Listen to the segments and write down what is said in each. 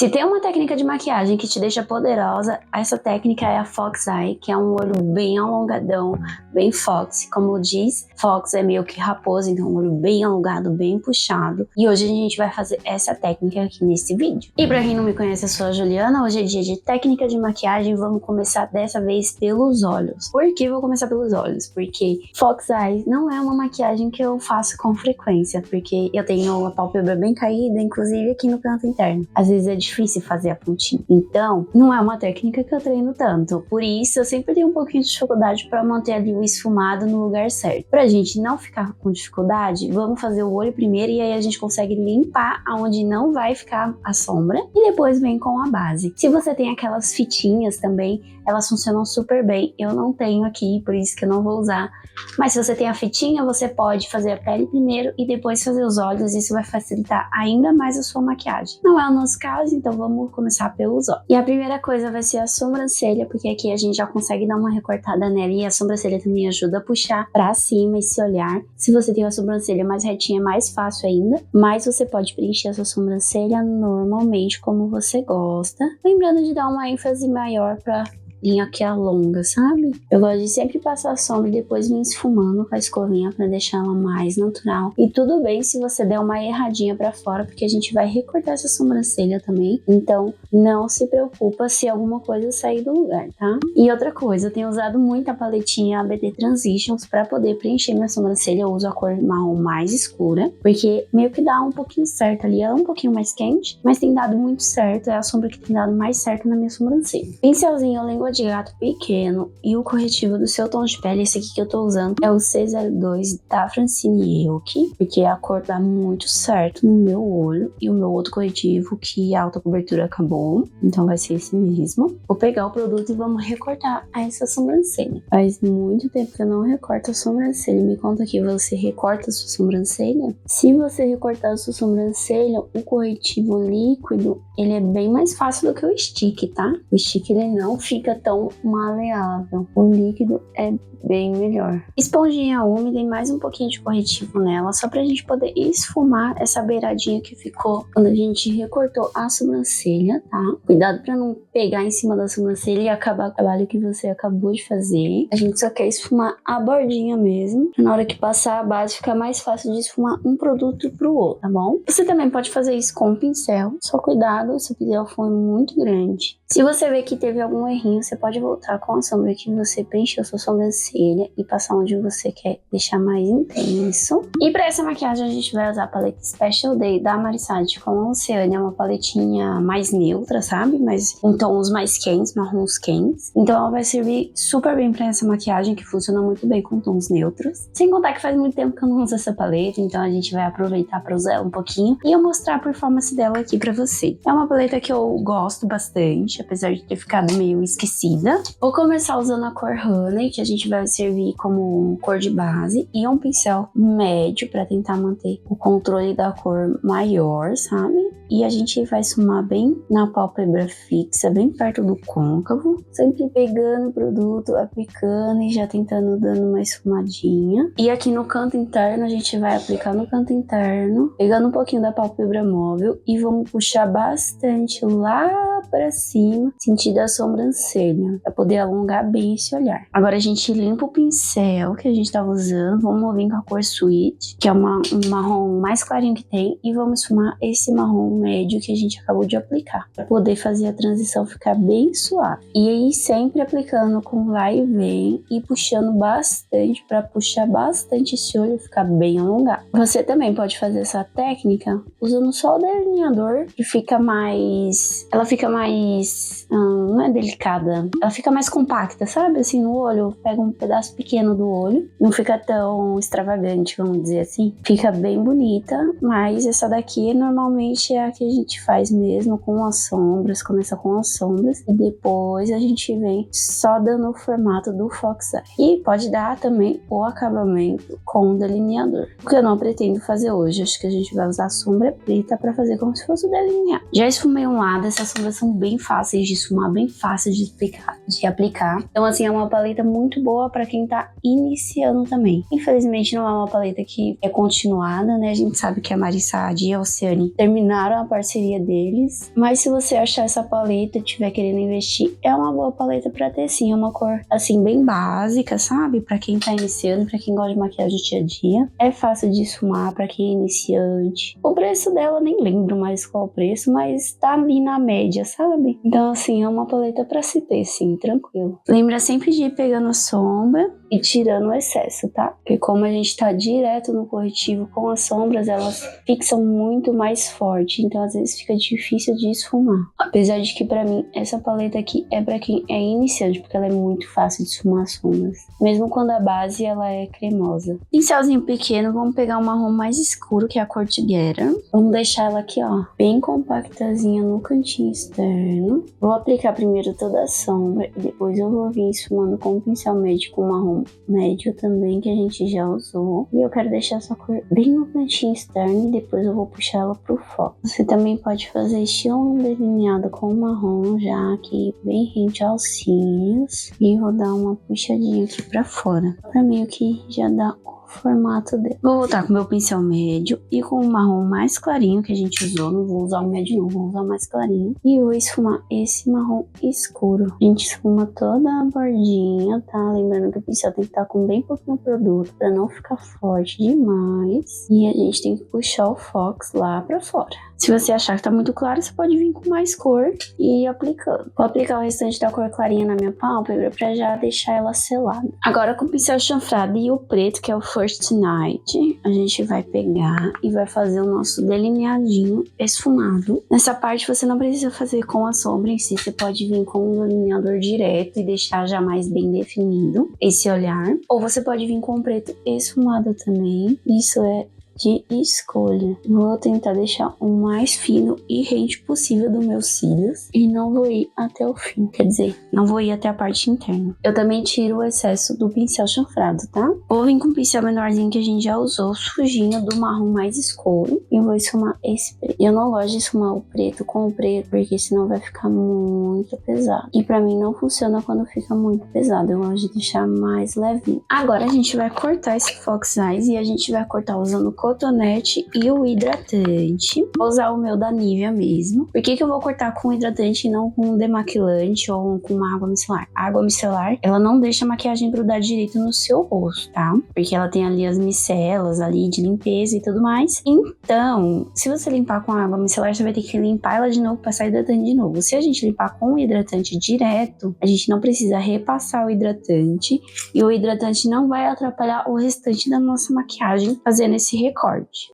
Se tem uma técnica de maquiagem que te deixa poderosa, essa técnica é a Fox Eye, que é um olho bem alongadão, bem foxy. Como diz, fox é meio que raposa, então um olho bem alongado, bem puxado. E hoje a gente vai fazer essa técnica aqui nesse vídeo. E pra quem não me conhece, eu sou a Juliana. Hoje é dia de técnica de maquiagem. Vamos começar dessa vez pelos olhos. Por que vou começar pelos olhos? Porque Fox Eye não é uma maquiagem que eu faço com frequência, porque eu tenho a pálpebra bem caída, inclusive aqui no canto interno. Às vezes é difícil fazer a pontinha. Então, não é uma técnica que eu treino tanto. Por isso, eu sempre tenho um pouquinho de dificuldade para manter ali o esfumado no lugar certo. Pra gente não ficar com dificuldade, vamos fazer o olho primeiro e aí a gente consegue limpar aonde não vai ficar a sombra e depois vem com a base. Se você tem aquelas fitinhas também, elas funcionam super bem. Eu não tenho aqui, por isso que eu não vou usar. Mas se você tem a fitinha, você pode fazer a pele primeiro e depois fazer os olhos. Isso vai facilitar ainda mais a sua maquiagem. Não é o nosso caso, então vamos começar pelos olhos. E a primeira coisa vai ser a sobrancelha, porque aqui a gente já consegue dar uma recortada nela e a sobrancelha também ajuda a puxar pra cima esse olhar. Se você tem uma sobrancelha mais retinha, é mais fácil ainda, mas você pode preencher a sua sobrancelha normalmente como você gosta. Lembrando de dar uma ênfase maior pra linha aqui alonga, sabe? Eu gosto de sempre passar a sombra e depois vir esfumando com a escovinha pra deixar ela mais natural. E tudo bem se você der uma erradinha pra fora, porque a gente vai recortar essa sobrancelha também. Então, não se preocupa se alguma coisa sair do lugar, tá? E outra coisa, eu tenho usado muito a paletinha ABD Transitions pra poder preencher minha sobrancelha. Eu uso a cor marrom mais escura, porque meio que dá um pouquinho certo ali. Ela é um pouquinho mais quente, mas tem dado muito certo. É a sombra que tem dado mais certo na minha sobrancelha. Pincelzinho língua de gato pequeno e o corretivo do seu tom de pele, esse aqui que eu tô usando é o C02 da Francine Elk, porque a cor dá muito certo no meu olho, e o meu outro corretivo, que a alta cobertura acabou, então vai ser esse mesmo. Vou pegar o produto e vamos recortar essa sobrancelha. Faz muito tempo que eu não recorto a sobrancelha. Me conta aqui, você recorta a sua sobrancelha? Se você recortar a sua sobrancelha, o corretivo líquido, ele é bem mais fácil do que o stick, tá? O stick, ele não fica tão maleável. O líquido é bem melhor. Esponjinha úmida e mais um pouquinho de corretivo nela, só pra gente poder esfumar essa beiradinha que ficou quando a gente recortou a sobrancelha, tá? Cuidado pra não pegar em cima da sobrancelha e acabar com o trabalho que você acabou de fazer. A gente só quer esfumar a bordinha mesmo, na hora que passar a base fica mais fácil de esfumar um produto pro outro, tá bom? Você também pode fazer isso com o pincel, só cuidado se o pincel for muito grande. Se você vê que teve algum errinho, você pode voltar com a sombra que você preencheu sua sobrancelha e passar onde você quer deixar mais intenso. E para essa maquiagem a gente vai usar a paleta Special Day da Marisade com a Oceania, uma paletinha mais neutra, sabe? Mas em tons mais quentes, marrons quentes. Então ela vai servir super bem para essa maquiagem, que funciona muito bem com tons neutros. Sem contar que faz muito tempo que eu não uso essa paleta, então a gente vai aproveitar para usar ela um pouquinho e eu mostrar a performance dela aqui para você. É uma paleta que eu gosto bastante, apesar de ter ficado meio esquecida. Vou começar usando a cor Honey, que a gente vai servir como cor de base, e um pincel médio para tentar manter o controle da cor maior, sabe? E a gente vai esfumar bem na pálpebra fixa, bem perto do côncavo, sempre pegando o produto, aplicando e já tentando dando uma esfumadinha. E aqui no canto interno a gente vai aplicar no canto interno, pegando um pouquinho da pálpebra móvel e vamos puxar bastante lá para cima, sentido a sobrancelha, para poder alongar bem esse olhar. Agora a gente limpa o pincel que a gente tava usando, vamos vir com a cor Sweet, que é um marrom mais clarinho que tem, e vamos esfumar esse marrom médio que a gente acabou de aplicar, para poder fazer a transição ficar bem suave. E aí sempre aplicando com vai e vem e puxando bastante, para puxar bastante esse olho e ficar bem alongado. Você também pode fazer essa técnica usando só o delineador, que fica mais... ela fica mais... não é delicada, ela fica mais compacta, sabe? Assim, no olho, pega um pedaço pequeno do olho, não fica tão extravagante, vamos dizer assim. Fica bem bonita, mas essa daqui normalmente é a que a gente faz mesmo com as sombras, começa com as sombras e depois a gente vem só dando o formato do Fox Eye. E pode dar também o acabamento com o delineador, o que eu não pretendo fazer hoje. Acho que a gente vai usar a sombra preta pra fazer como se fosse o delineado. Já esfumei um lado, essas sombras são são bem fáceis de esfumar, bem fáceis de aplicar. Então, assim, é uma paleta muito boa pra quem tá iniciando também. Infelizmente, não é uma paleta que é continuada, né? A gente sabe que a Marissade e a Oceane terminaram a parceria deles. Mas se você achar essa paleta e tiver querendo investir, é uma boa paleta pra ter, sim. É uma cor, assim, bem básica, sabe? Pra quem tá iniciando, pra quem gosta de maquiagem do dia a dia. É fácil de esfumar pra quem é iniciante. O preço dela, nem lembro mais qual o preço, mas tá ali na média, sabe? Então, assim, é uma paleta pra se ter, sim, tranquilo. Lembra sempre de ir pegando sombra e tirando o excesso, tá? Porque como a gente tá direto no corretivo com as sombras, elas fixam muito mais forte, então às vezes fica difícil de esfumar. Apesar de que pra mim, essa paleta aqui é pra quem é iniciante, porque ela é muito fácil de esfumar as sombras. Mesmo quando a base, ela é cremosa. Pincelzinho pequeno, vamos pegar um marrom mais escuro, que é a cor Together. Vamos deixar ela aqui, ó, bem compactazinha no cantinho externo. Vou aplicar primeiro toda a sombra e depois eu vou vir esfumando com um pincel médio com marrom médio também, que a gente já usou. E eu quero deixar essa cor bem no cantinho externo e depois eu vou puxar ela pro foco. Você também pode fazer estilo um delineado com marrom já aqui bem rente aos cílios. E vou dar uma puxadinha aqui pra fora, pra meio que já dar formato dele. Vou voltar com meu pincel médio e com o marrom mais clarinho que a gente usou. Não vou usar o médio não, vou usar o mais clarinho. E vou esfumar esse marrom escuro. A gente esfuma toda a bordinha, tá? Lembrando que o pincel tem que estar com bem pouquinho produto pra não ficar forte demais. E a gente tem que puxar o fox lá pra fora. Se você achar que tá muito claro, você pode vir com mais cor e ir aplicando. Vou aplicar o restante da cor clarinha na minha pálpebra pra já deixar ela selada. Agora com o pincel chanfrado e o preto, que é o First Night, a gente vai pegar e vai fazer o nosso delineadinho esfumado. Nessa parte você não precisa fazer com a sombra em si, você pode vir com um delineador direto e deixar já mais bem definido esse olhar. Ou você pode vir com o preto esfumado também. Isso é de escolha. Vou tentar deixar o mais fino e rente possível dos meus cílios e não vou ir até o fim, quer dizer, não vou ir até a parte interna. Eu também tiro o excesso do pincel chanfrado, tá? Vou vir com o pincel menorzinho que a gente já usou, sujinho, do marrom mais escuro, e vou esfumar esse preto. Eu não gosto de esfumar o preto com o preto, porque senão vai ficar muito pesado. E pra mim não funciona quando fica muito pesado, eu gosto de deixar mais levinho. Agora a gente vai cortar esse Fox Eyes e a gente vai cortar usando o cotonete e o hidratante. Vou usar o meu da Nivea mesmo. Por que eu vou cortar com hidratante e não com demaquilante ou com uma água micelar? A água micelar, ela não deixa a maquiagem grudar direito no seu rosto, tá? Porque ela tem ali as micelas ali de limpeza e tudo mais. Então, se você limpar com a água micelar, você vai ter que limpar ela de novo, passar hidratante de novo. Se a gente limpar com o hidratante direto, a gente não precisa repassar o hidratante e o hidratante não vai atrapalhar o restante da nossa maquiagem fazendo esse recorte.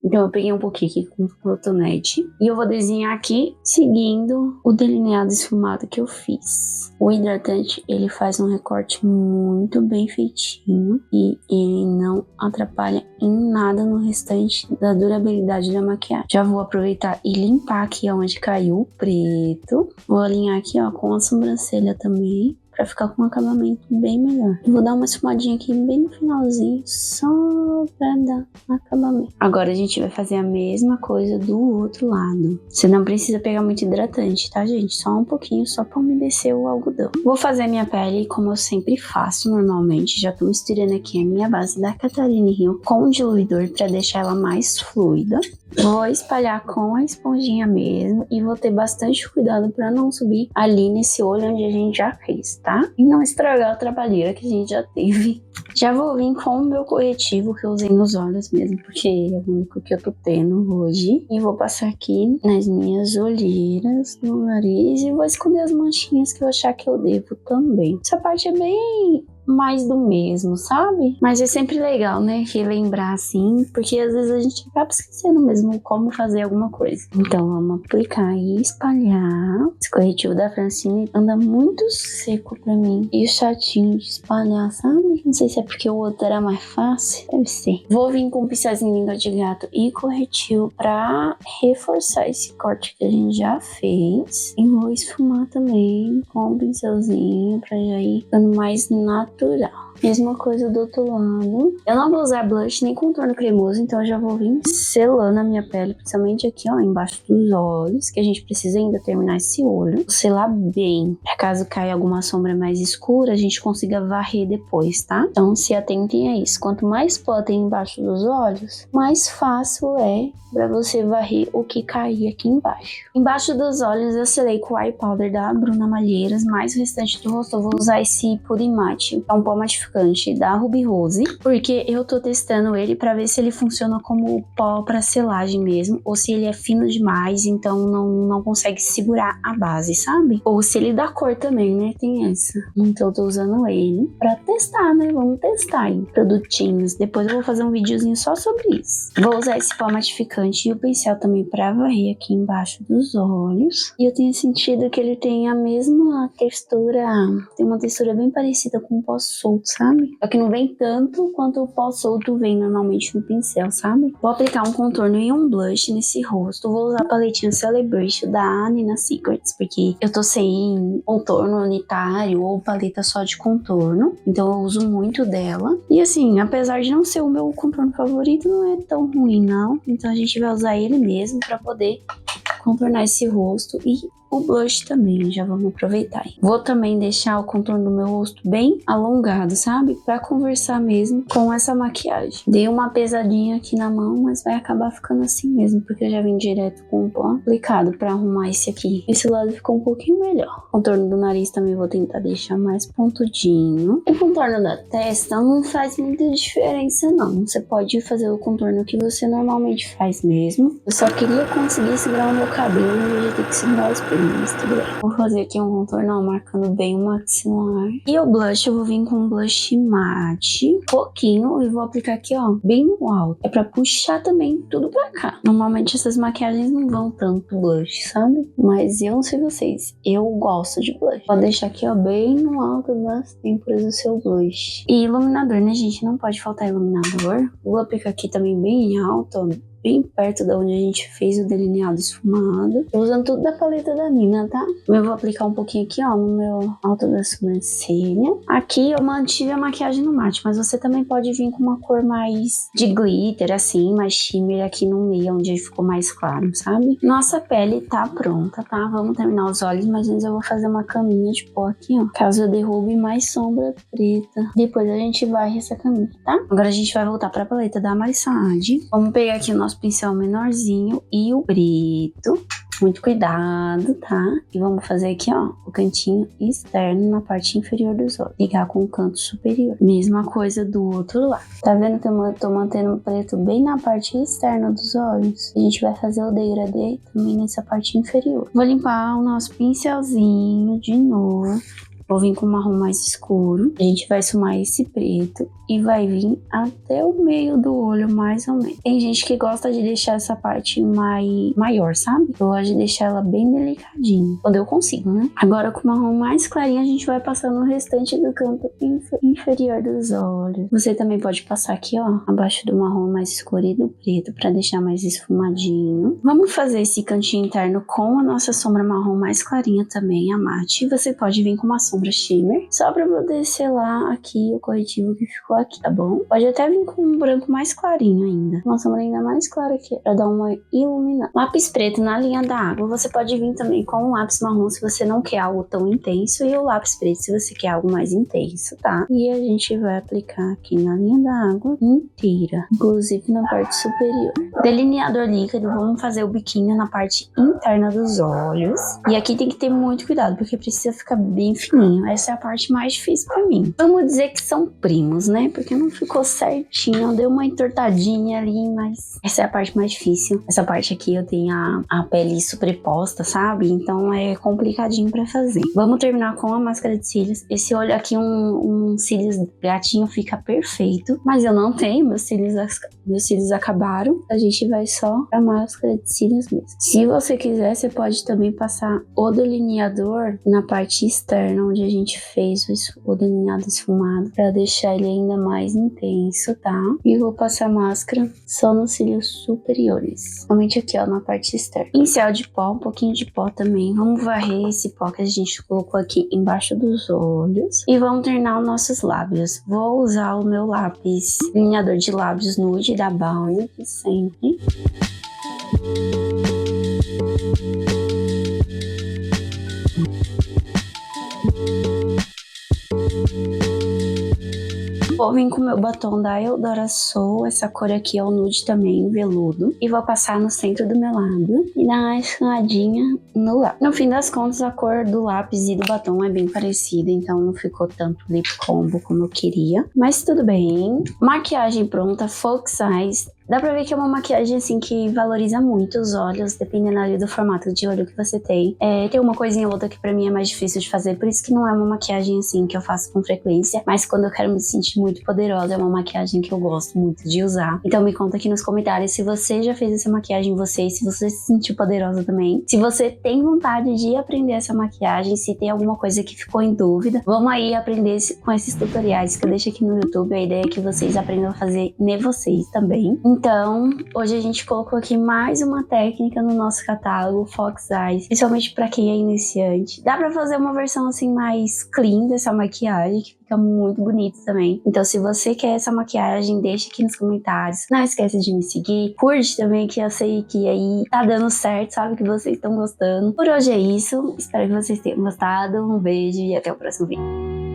Então eu peguei um pouquinho aqui com o cotonete e eu vou desenhar aqui seguindo o delineado esfumado que eu fiz. O hidratante, ele faz um recorte muito bem feitinho e ele não atrapalha em nada no restante da durabilidade da maquiagem. Já vou aproveitar e limpar aqui onde caiu o preto. Vou alinhar aqui, ó, com a sobrancelha também, pra ficar com um acabamento bem melhor. Vou dar uma esfumadinha aqui bem no finalzinho, só pra dar acabamento. Agora a gente vai fazer a mesma coisa do outro lado. Você não precisa pegar muito hidratante, tá, gente? Só um pouquinho, só pra umedecer o algodão. Vou fazer a minha pele como eu sempre faço normalmente. Já tô misturando aqui a minha base da Catarina Hill com o diluidor pra deixar ela mais fluida. Vou espalhar com a esponjinha mesmo e vou ter bastante cuidado pra não subir ali nesse olho onde a gente já fez, tá? E não estragar a trabalheira que a gente já teve. Já vou vir com o meu corretivo que eu usei nos olhos mesmo, porque é o único que eu tô tendo hoje. E vou passar aqui nas minhas olheiras, no nariz, e vou esconder as manchinhas que eu achar que eu devo também. Essa parte é bem mais do mesmo, sabe? Mas é sempre legal, né, relembrar assim, porque às vezes a gente acaba esquecendo mesmo como fazer alguma coisa. Então vamos aplicar e espalhar. Esse corretivo da Francine anda muito seco pra mim e chatinho de espalhar, sabe? Não sei se é porque o outro era mais fácil, deve ser. Vou vir com um pincelzinho língua de gato e corretivo pra reforçar esse corte que a gente já fez. E vou esfumar também com um pincelzinho pra já ir ficando mais natural. Mesma coisa do outro lado. Eu não vou usar blush nem contorno cremoso, então eu já vou vir selando a minha pele, principalmente aqui, ó, embaixo dos olhos, que a gente precisa ainda terminar esse olho. Vou selar bem, pra caso caia alguma sombra mais escura, a gente consiga varrer depois, tá? Então se atentem a isso. Quanto mais pó tem embaixo dos olhos, mais fácil é pra você varrer o que cair aqui embaixo. Embaixo dos olhos eu selei com o eye powder da Bruna Malheiros, mais o restante do rosto eu vou usar esse Puri Matte, é um pó matificante da Ruby Rose, porque eu tô testando ele pra ver se ele funciona como pó pra selagem mesmo, ou se ele é fino demais, então não consegue segurar a base, sabe? Ou se ele dá cor também, né? Tem essa. Então eu tô usando ele pra testar, né? Vamos testar aí, produtinhos. Depois eu vou fazer um videozinho só sobre isso. Vou usar esse pó matificante e o pincel também pra varrer aqui embaixo dos olhos. E eu tenho sentido que ele tem a mesma textura, tem uma textura bem parecida com o pó solto, sabe? Só que não vem tanto quanto o pó solto vem normalmente no pincel, sabe? Vou aplicar um contorno e um blush nesse rosto. Vou usar a paletinha Celebration da Nina Secrets, porque eu tô sem contorno unitário ou paleta só de contorno, então eu uso muito dela. E assim, apesar de não ser o meu contorno favorito, não é tão ruim não. Então a gente vai usar ele mesmo pra poder contornar esse rosto e o blush também, já vamos aproveitar. Vou também deixar o contorno do meu rosto bem alongado, sabe? Pra conversar mesmo com essa maquiagem. Dei uma pesadinha aqui na mão, mas vai acabar ficando assim mesmo, porque eu já vim direto com o pó aplicado pra arrumar esse aqui. Esse lado ficou um pouquinho melhor. O contorno do nariz também vou tentar deixar mais pontudinho. O contorno da testa não faz muita diferença não. Você pode fazer o contorno que você normalmente faz mesmo. Eu só queria conseguir segurar o meu cabelo e eu ia ter que segurar os pelos. Vou fazer aqui um contorno marcando bem o maxilar. E o blush eu vou vir com um blush mate, pouquinho, e vou aplicar aqui, ó, bem no alto. É pra puxar também tudo pra cá. Normalmente essas maquiagens não vão tanto blush, sabe? Mas eu não sei vocês, eu gosto de blush. Vou deixar aqui, ó, bem no alto das têmporas do seu blush. E iluminador, né, gente? Não pode faltar iluminador. Vou aplicar aqui também bem alto, ó, bem perto da onde a gente fez o delineado esfumado. Tô usando tudo da paleta da Nina, tá? Eu vou aplicar um pouquinho aqui, ó, no meu alto da sobrancelha. Aqui eu mantive a maquiagem no mate, mas você também pode vir com uma cor mais de glitter, assim, mais shimmer aqui no meio, onde ficou mais claro, sabe? Nossa pele tá pronta, tá? Vamos terminar os olhos, mas antes eu vou fazer uma caminha de pó aqui, ó, caso eu derrube mais sombra preta. Depois a gente varre essa caminha, tá? Agora a gente vai voltar pra paleta da Marissade. Vamos pegar aqui o nosso pincel menorzinho e o preto. Muito cuidado, tá? E vamos fazer aqui, ó, o cantinho externo na parte inferior dos olhos. Ligar com o canto superior. Mesma coisa do outro lado. Tá vendo que eu tô mantendo o preto bem na parte externa dos olhos? A gente vai fazer o degradê também nessa parte inferior. Vou limpar o nosso pincelzinho de novo. Vou vir com um marrom mais escuro. A gente vai esfumar esse preto e vai vir até o meio do olho, mais ou menos. Tem gente que gosta de deixar essa parte maior, sabe? Eu gosto de deixar ela bem delicadinha, quando eu consigo, né? Agora com o marrom mais clarinho, a gente vai passar no restante do canto inferior dos olhos. Você também pode passar aqui, ó, abaixo do marrom mais escuro e do preto, pra deixar mais esfumadinho. Vamos fazer esse cantinho interno com a nossa sombra marrom mais clarinha também, a mate. Você pode vir com uma sombra shimmer, só pra poder selar aqui o corretivo que ficou aqui, tá bom? Pode até vir com um branco mais clarinho ainda, uma sombra ainda mais clara aqui, pra dar uma iluminada. Lápis preto na linha da água, você pode vir também com um lápis marrom se você não quer algo tão intenso, e o lápis preto se você quer algo mais intenso, tá? E a gente vai aplicar aqui na linha da água inteira, inclusive na parte superior. Delineador líquido, vamos fazer o biquinho na parte interna dos olhos. E aqui tem que ter muito cuidado, porque precisa ficar bem fininho. Essa é a parte mais difícil pra mim. Vamos dizer que são primos, né? Porque não ficou certinho, deu uma entortadinha ali, mas essa é a parte mais difícil. Essa parte aqui eu tenho a pele superposta, sabe? Então é complicadinho pra fazer. Vamos terminar com a máscara de cílios. Esse olho aqui, um cílios gatinho, fica perfeito, mas eu não tenho, meus cílios acabaram. A gente vai só pra máscara de cílios mesmo. Se você quiser, você pode também passar o delineador na parte externa, onde a gente fez o delineado esfumado, pra deixar ele ainda ainda mais intenso, tá? E vou passar máscara só nos cílios superiores. Somente aqui, ó, na parte externa. Pincel de pó, um pouquinho de pó também. Vamos varrer esse pó que a gente colocou aqui embaixo dos olhos. E vamos treinar os nossos lábios. Vou usar o meu lápis delineador de lábios nude da Balm, que sempre. Vou vir com o meu batom da Eudora Soul, essa cor aqui é o nude também, veludo. E vou passar no centro do meu lábio e dar uma esfumadinha no lábio. No fim das contas, a cor do lápis e do batom é bem parecida, então não ficou tanto lip combo como eu queria. Mas tudo bem. Maquiagem pronta, Fox Eyes. Dá pra ver que é uma maquiagem assim que valoriza muito os olhos, dependendo ali do formato de olho que você tem. Tem uma coisinha ou outra que pra mim é mais difícil de fazer, por isso que não é uma maquiagem assim que eu faço com frequência, mas quando eu quero me sentir muito poderosa, é uma maquiagem que eu gosto muito de usar. Então me conta aqui nos comentários se você já fez essa maquiagem em você, se você se sentiu poderosa também. Se você tem vontade de aprender essa maquiagem, se tem alguma coisa que ficou em dúvida, vamos aí aprender com esses tutoriais que eu deixo aqui no YouTube. A ideia é que vocês aprendam a fazer vocês também. Então, hoje a gente colocou aqui mais uma técnica no nosso catálogo, Fox Eyes, principalmente para quem é iniciante. Dá pra fazer uma versão assim mais clean dessa maquiagem, que fica muito bonito também. Então, se você quer essa maquiagem, deixa aqui nos comentários. Não esquece de me seguir, curte também, que eu sei que aí tá dando certo, sabe que vocês estão gostando. Por hoje é isso, espero que vocês tenham gostado, um beijo e até o próximo vídeo.